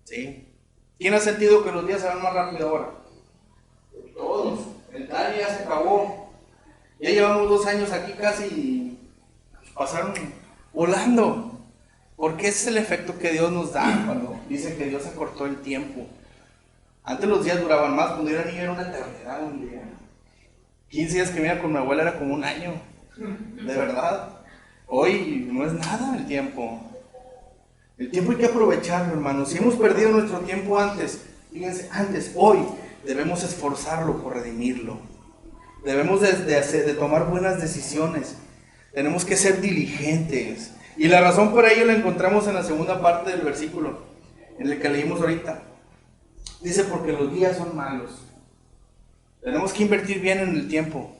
¿sí? ¿Quién ha sentido que los días se van más rápido ahora? Todos. El tal ya se acabó. Ya llevamos 2 años aquí casi y pasaron volando. Porque ese es el efecto que Dios nos da cuando dice que Dios acortó el tiempo. Antes los días duraban más, cuando yo era niño era una eternidad un día. 15 días que vivía con mi abuela era como un año. De verdad. Hoy no es nada el tiempo. El tiempo hay que aprovecharlo, hermanos. Si hemos perdido nuestro tiempo antes, fíjense, hoy debemos esforzarlo por redimirlo. Debemos de tomar buenas decisiones. Tenemos que ser diligentes. Y la razón por ello la encontramos en la segunda parte del versículo, en el que leímos ahorita. Dice, porque los días son malos. Tenemos que invertir bien en el tiempo.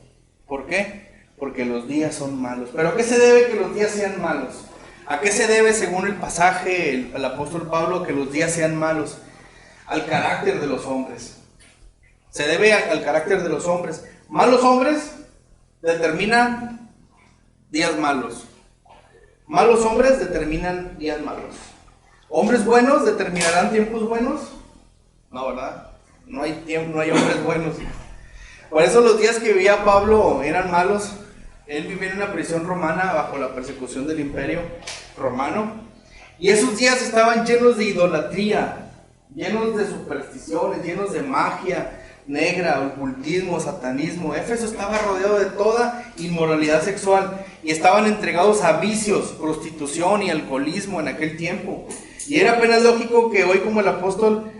¿Por qué? Porque los días son malos. ¿Pero a qué se debe que los días sean malos? ¿A qué se debe, según el pasaje, el apóstol Pablo, que los días sean malos? Al carácter de los hombres. Se debe al carácter de los hombres. Malos hombres determinan días malos. Malos hombres determinan días malos. ¿Hombres buenos determinarán tiempos buenos? No, ¿verdad? No hay hombres buenos. Por eso los días que vivía Pablo eran malos. Él vivía en una prisión romana bajo la persecución del imperio romano. Y esos días estaban llenos de idolatría, llenos de supersticiones, llenos de magia negra, ocultismo, satanismo. Éfeso estaba rodeado de toda inmoralidad sexual y estaban entregados a vicios, prostitución y alcoholismo en aquel tiempo. Y era apenas lógico que hoy, como el apóstol,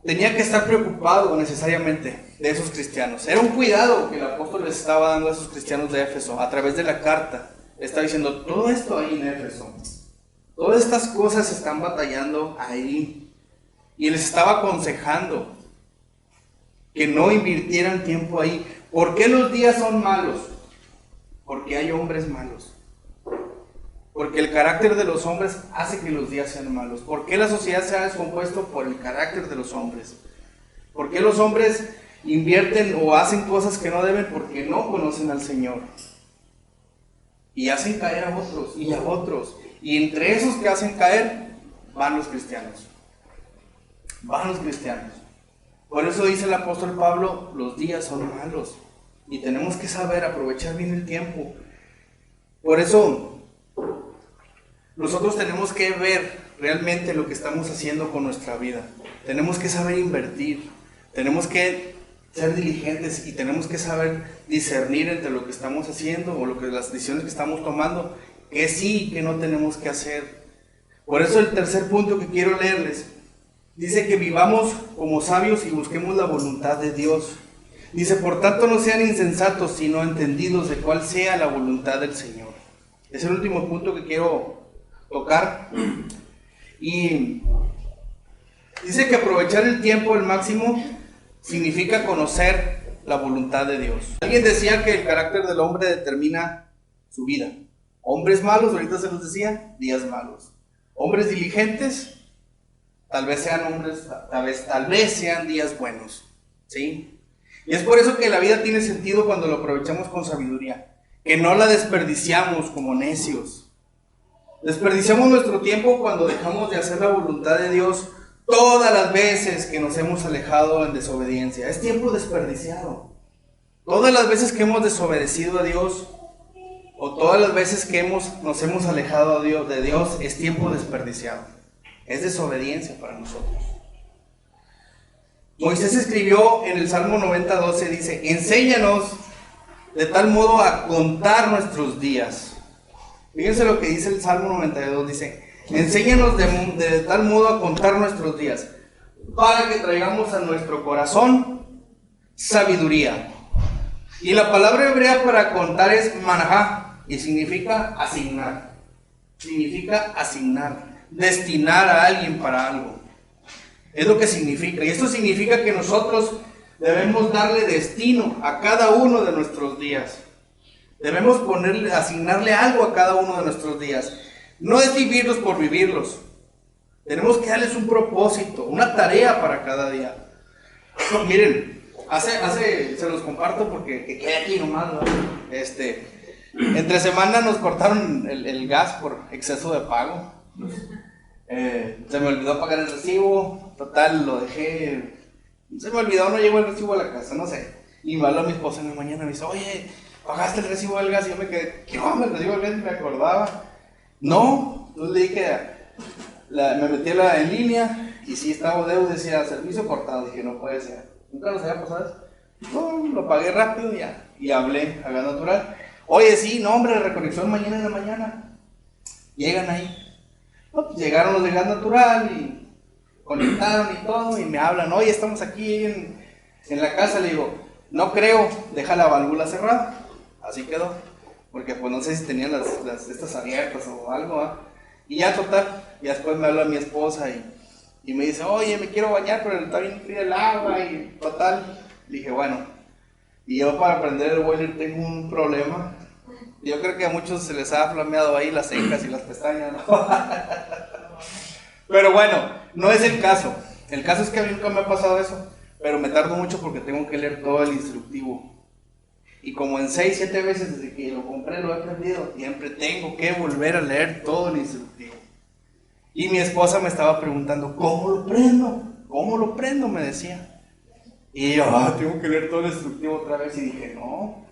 tenía que estar preocupado necesariamente de esos cristianos. Era un cuidado que el apóstol les estaba dando a esos cristianos de Éfeso a través de la carta. Le estaba diciendo, todo esto ahí en Éfeso, todas estas cosas están batallando ahí. Y les estaba aconsejando que no invirtieran tiempo ahí. ¿Por qué los días son malos? Porque hay hombres malos. Porque el carácter de los hombres hace que los días sean malos. ¿Por qué la sociedad se ha descompuesto? Por el carácter de los hombres. ¿Por qué los hombres invierten o hacen cosas que no deben? Porque no conocen al Señor. y hacen caer a otros y a otros. Y entre esos que hacen caer van los cristianos. Van los cristianos. Por eso dice el apóstol Pablo, los días son malos y tenemos que saber aprovechar bien el tiempo. Por eso nosotros tenemos que ver realmente lo que estamos haciendo con nuestra vida. Tenemos que saber invertir, tenemos que ser diligentes y tenemos que saber discernir entre lo que estamos haciendo o las decisiones que estamos tomando, que sí y que no tenemos que hacer. Por eso el tercer punto que quiero leerles dice que vivamos como sabios y busquemos la voluntad de Dios. Dice, por tanto no sean insensatos, sino entendidos de cuál sea la voluntad del Señor. Es el último punto que quiero tocar. Y dice que aprovechar el tiempo al máximo significa conocer la voluntad de Dios. Alguien decía que el carácter del hombre determina su vida. Hombres malos, ahorita se los decía, días malos. Hombres diligentes, tal vez sean hombres, tal vez sean días buenos, ¿sí? Y es por eso que la vida tiene sentido cuando lo aprovechamos con sabiduría, que no la desperdiciamos como necios. Desperdiciamos nuestro tiempo cuando dejamos de hacer la voluntad de Dios todas las veces que nos hemos alejado en desobediencia. Es tiempo desperdiciado. Todas las veces que hemos desobedecido a Dios, o todas las veces que nos hemos alejado de Dios, es tiempo desperdiciado. Es desobediencia para nosotros. Moisés escribió en el Salmo 90:12, dice, enséñanos de tal modo a contar nuestros días. Fíjense lo que dice el Salmo 92, dice, enséñanos de tal modo a contar nuestros días, para que traigamos a nuestro corazón sabiduría. Y la palabra hebrea para contar es manajá, y significa asignar. Significa asignar, destinar a alguien para algo. Es lo que significa. Y esto significa que nosotros debemos darle destino a cada uno de nuestros días. Debemos asignarle algo a cada uno de nuestros días. No es vivirlos por vivirlos. Tenemos que darles un propósito, una tarea para cada día. Miren, se los comparto porque que quede aquí nomás, ¿no? Entre semana nos cortaron el gas por exceso de pago. Se me olvidó pagar el recibo, total, lo dejé, se me olvidó, no llegó el recibo a la casa, no sé. Y me habló mi esposa en la mañana y me dice, oye, ¿pagaste el recibo del gas? Y yo me quedé, ¿qué onda? El recibo del gas, me acordaba. No, entonces le dije, me metí en línea y sí estaba deuda, decía servicio cortado. Dije, no puede ser, nunca nos había pasado. No, lo pagué rápido ya, y hablé a Gas Natural. Oye, sí, no hombre, reconexión mañana en la mañana. Llegan ahí. No, pues llegaron los de Gas Natural y conectaron y todo, y me hablan, oye, estamos aquí en la casa. Le digo, no creo, deja la válvula cerrada. Así quedó, porque pues no sé si tenían estas abiertas o algo, ¿eh? Y ya total, y después me habla mi esposa y me dice, oye, me quiero bañar, pero está bien fría el agua, y total. Le dije, bueno, y yo para prender el boiler tengo un problema. Yo creo que a muchos se les ha flameado ahí las cejas y las pestañas, ¿no? Pero bueno, no es el caso. El caso es que a mí nunca me ha pasado eso, pero me tardo mucho porque tengo que leer todo el instructivo. Y como en 6-7 veces desde que lo compré lo he aprendido, siempre tengo que volver a leer todo el instructivo. Y mi esposa me estaba preguntando, ¿cómo lo prendo? ¿Cómo lo prendo? Me decía. Y yo, tengo que leer todo el instructivo otra vez. Y dije, no,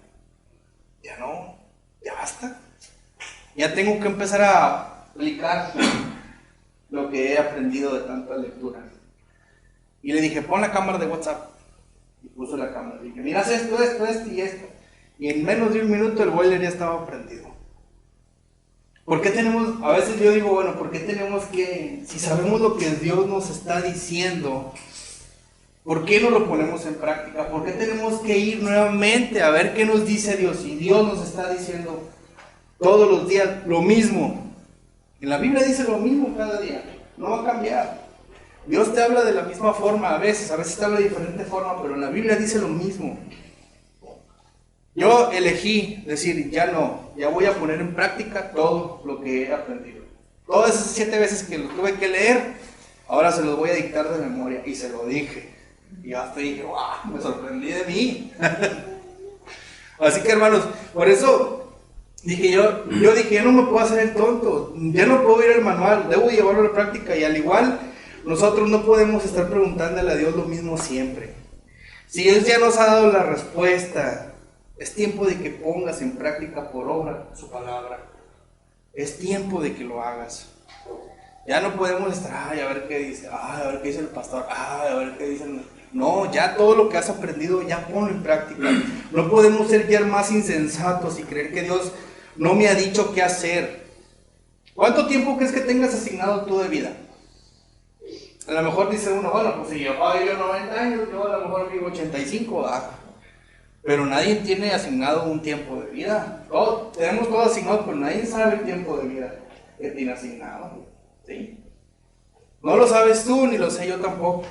ya basta. Ya tengo que empezar a aplicar lo que he aprendido de tanta lectura. Y le dije, pon la cámara de WhatsApp. Y puso la cámara. Y dije, mira esto y esto. Y en menos de un minuto el boiler ya estaba prendido. ¿Por qué tenemos, a veces yo digo, bueno, ¿por qué tenemos que, si sabemos lo que Dios nos está diciendo, ¿por qué no lo ponemos en práctica? ¿Por qué tenemos que ir nuevamente a ver qué nos dice Dios? Y Dios nos está diciendo todos los días lo mismo. En la Biblia dice lo mismo cada día, no va a cambiar. Dios te habla de la misma forma a veces te habla de diferente forma, pero en la Biblia dice lo mismo. Yo elegí decir, ya voy a poner en práctica todo lo que he aprendido. Todas esas 7 veces que lo tuve que leer, ahora se los voy a dictar de memoria, y se lo dije. Y hasta dije, wow, me sorprendí de mí. Así que hermanos, por eso Yo dije, yo no me puedo hacer el tonto, ya no puedo ir al manual, debo llevarlo a la práctica. Y al igual, nosotros no podemos estar preguntándole a Dios lo mismo siempre. Si Dios ya nos ha dado la respuesta, es tiempo de que pongas en práctica por obra su palabra. Es tiempo de que lo hagas. Ya no podemos estar, a ver qué dice, a ver qué dice el pastor, a ver qué dicen. No, ya todo lo que has aprendido, ya ponlo en práctica. No podemos ser ya más insensatos y creer que Dios no me ha dicho qué hacer. ¿Cuánto tiempo crees que tengas asignado tú de vida? A lo mejor dice uno, bueno, pues si yo vivo 90 años, yo a lo mejor vivo 85, pero nadie tiene asignado un tiempo de vida. Tenemos todo asignado, pero nadie sabe el tiempo de vida que tiene asignado. ¿Sí? No lo sabes tú, ni lo sé yo tampoco.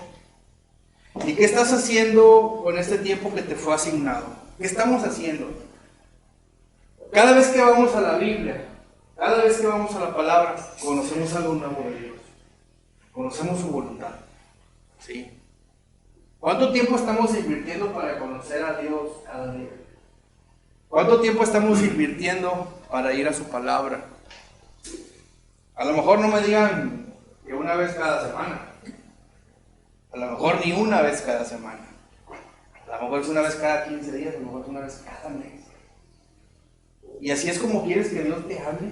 ¿Y qué estás haciendo con este tiempo que te fue asignado? ¿Qué estamos haciendo? Cada vez que vamos a la Biblia, cada vez que vamos a la palabra, conocemos algo nuevo de Dios. Conocemos su voluntad. ¿Sí? ¿Cuánto tiempo estamos invirtiendo para conocer a Dios cada día? ¿Cuánto tiempo estamos invirtiendo para ir a su palabra? A lo mejor no me digan que una vez cada semana. A lo mejor ni una vez cada semana. A lo mejor es una vez cada 15 días, a lo mejor es una vez cada mes. Y así es como quieres que Dios te hable,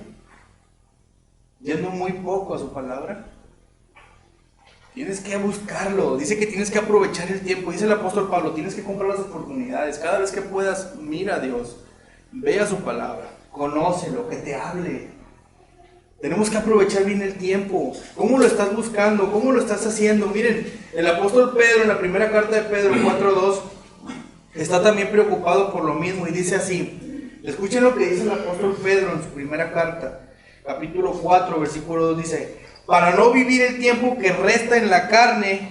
yendo muy poco a su palabra. Tienes que buscarlo. Dice que tienes que aprovechar el tiempo. Dice el apóstol Pablo, tienes que comprar las oportunidades. Cada vez que puedas, mira a Dios, ve a su palabra, conócelo, que te hable. Tenemos que aprovechar bien el tiempo. ¿Cómo lo estás buscando? ¿Cómo lo estás haciendo? Miren, el apóstol Pedro, en la primera carta de Pedro 4:2, está también preocupado por lo mismo y dice así. Escuchen lo que dice el apóstol Pedro en su primera carta, capítulo 4, versículo 2, dice: para no vivir el tiempo que resta en la carne,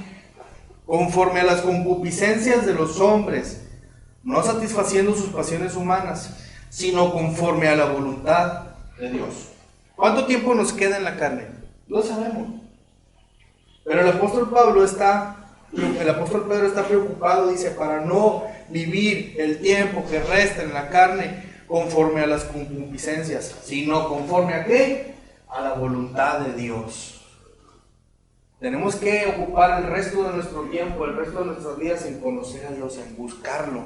conforme a las concupiscencias de los hombres, no satisfaciendo sus pasiones humanas, sino conforme a la voluntad de Dios. ¿Cuánto tiempo nos queda en la carne? Lo sabemos. Pero el apóstol Pedro está preocupado, dice, para no vivir el tiempo que resta en la carne conforme a las concupiscencias, sino conforme a ¿qué? A la voluntad de Dios. Tenemos que ocupar el resto de nuestro tiempo, el resto de nuestros días en conocer a Dios, en buscarlo,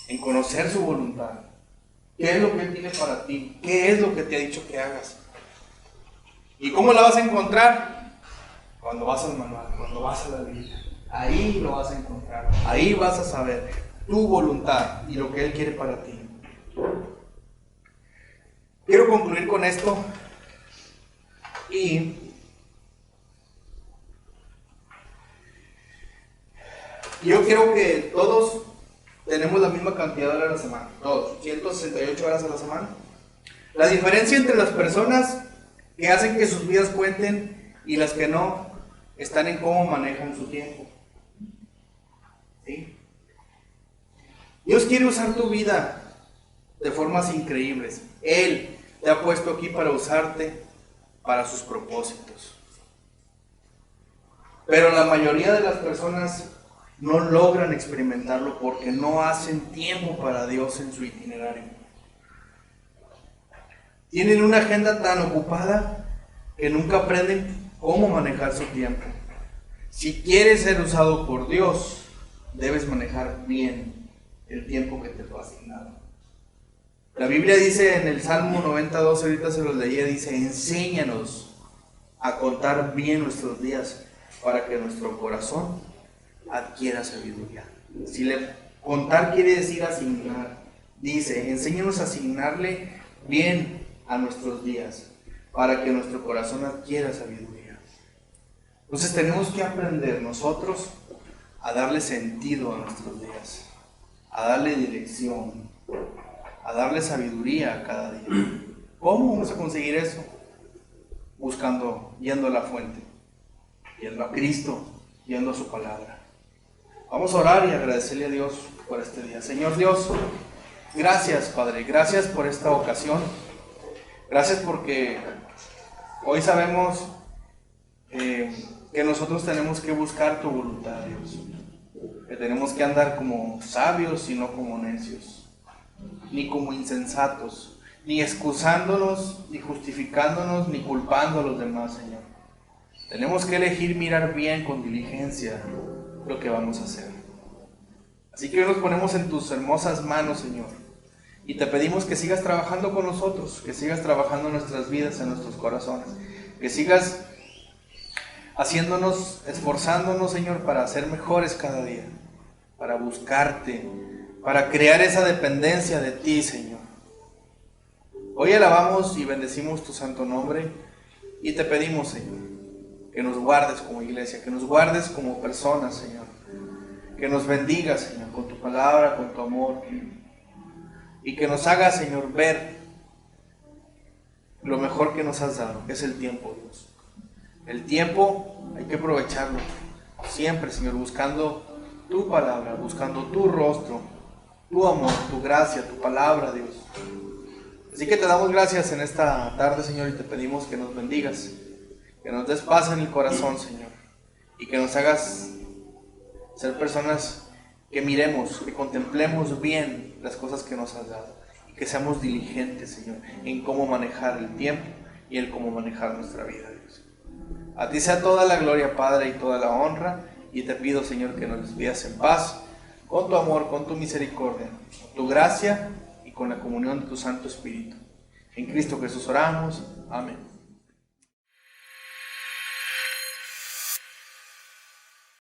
en conocer su voluntad. ¿Qué es lo que Él tiene para ti? ¿Qué es lo que te ha dicho que hagas? ¿Y cómo la vas a encontrar? Cuando vas al manual, cuando vas a la Biblia. Ahí lo vas a encontrar. Ahí vas a saber tu voluntad y lo que Él quiere para ti. Quiero concluir con esto y yo quiero que todos tenemos la misma cantidad de horas a la semana, todos, 168 horas a la semana. La diferencia entre las personas que hacen que sus vidas cuenten y las que no, están en cómo manejan su tiempo. ¿Sí? Dios quiere usar tu vida de formas increíbles. Él te ha puesto aquí para usarte para sus propósitos. Pero la mayoría de las personas no logran experimentarlo porque no hacen tiempo para Dios en su itinerario. Tienen una agenda tan ocupada que nunca aprenden cómo manejar su tiempo. Si quieres ser usado por Dios, debes manejar bien el tiempo que te fue asignado. La Biblia dice en el Salmo 92, ahorita se los leía, dice: enséñanos a contar bien nuestros días para que nuestro corazón adquiera sabiduría. Contar quiere decir asignar. Dice: enséñanos a asignarle bien a nuestros días para que nuestro corazón adquiera sabiduría. Entonces tenemos que aprender nosotros a darle sentido a nuestros días, a darle dirección, a darle sabiduría a cada día. ¿Cómo vamos a conseguir eso? Yendo a la fuente, yendo a Cristo, yendo a su palabra. Vamos a orar y agradecerle a Dios por este día. Señor Dios, gracias, Padre, gracias por esta ocasión. Gracias porque hoy sabemos que nosotros tenemos que buscar tu voluntad, Dios. Que tenemos que andar como sabios y no como necios. ni como insensatos, ni excusándonos, ni justificándonos, ni culpando a los demás, Señor. Tenemos que elegir mirar bien con diligencia lo que vamos a hacer. Así que hoy nos ponemos en tus hermosas manos, Señor, y te pedimos que sigas trabajando con nosotros, que sigas trabajando en nuestras vidas, en nuestros corazones, que sigas haciéndonos, esforzándonos, Señor, para ser mejores cada día, para buscarte, para crear esa dependencia de ti, Señor. Hoy alabamos y bendecimos tu santo nombre y te pedimos, Señor, que nos guardes como iglesia, que nos guardes como personas, Señor, que nos bendigas, Señor, con tu palabra, con tu amor, y que nos hagas, Señor, ver lo mejor que nos has dado, que es el tiempo, Dios. El tiempo hay que aprovecharlo siempre, Señor, buscando tu palabra, buscando tu rostro, tu amor, tu gracia, tu palabra, Dios. Así que te damos gracias en esta tarde, Señor, y te pedimos que nos bendigas, que nos des paz en el corazón, Señor, y que nos hagas ser personas que miremos, que contemplemos bien las cosas que nos has dado, y que seamos diligentes, Señor, en cómo manejar el tiempo y en cómo manejar nuestra vida, Dios. A ti sea toda la gloria, Padre, y toda la honra, y te pido, Señor, que nos despidas en paz, con tu amor, con tu misericordia, con tu gracia y con la comunión de tu Santo Espíritu. En Cristo Jesús oramos. Amén.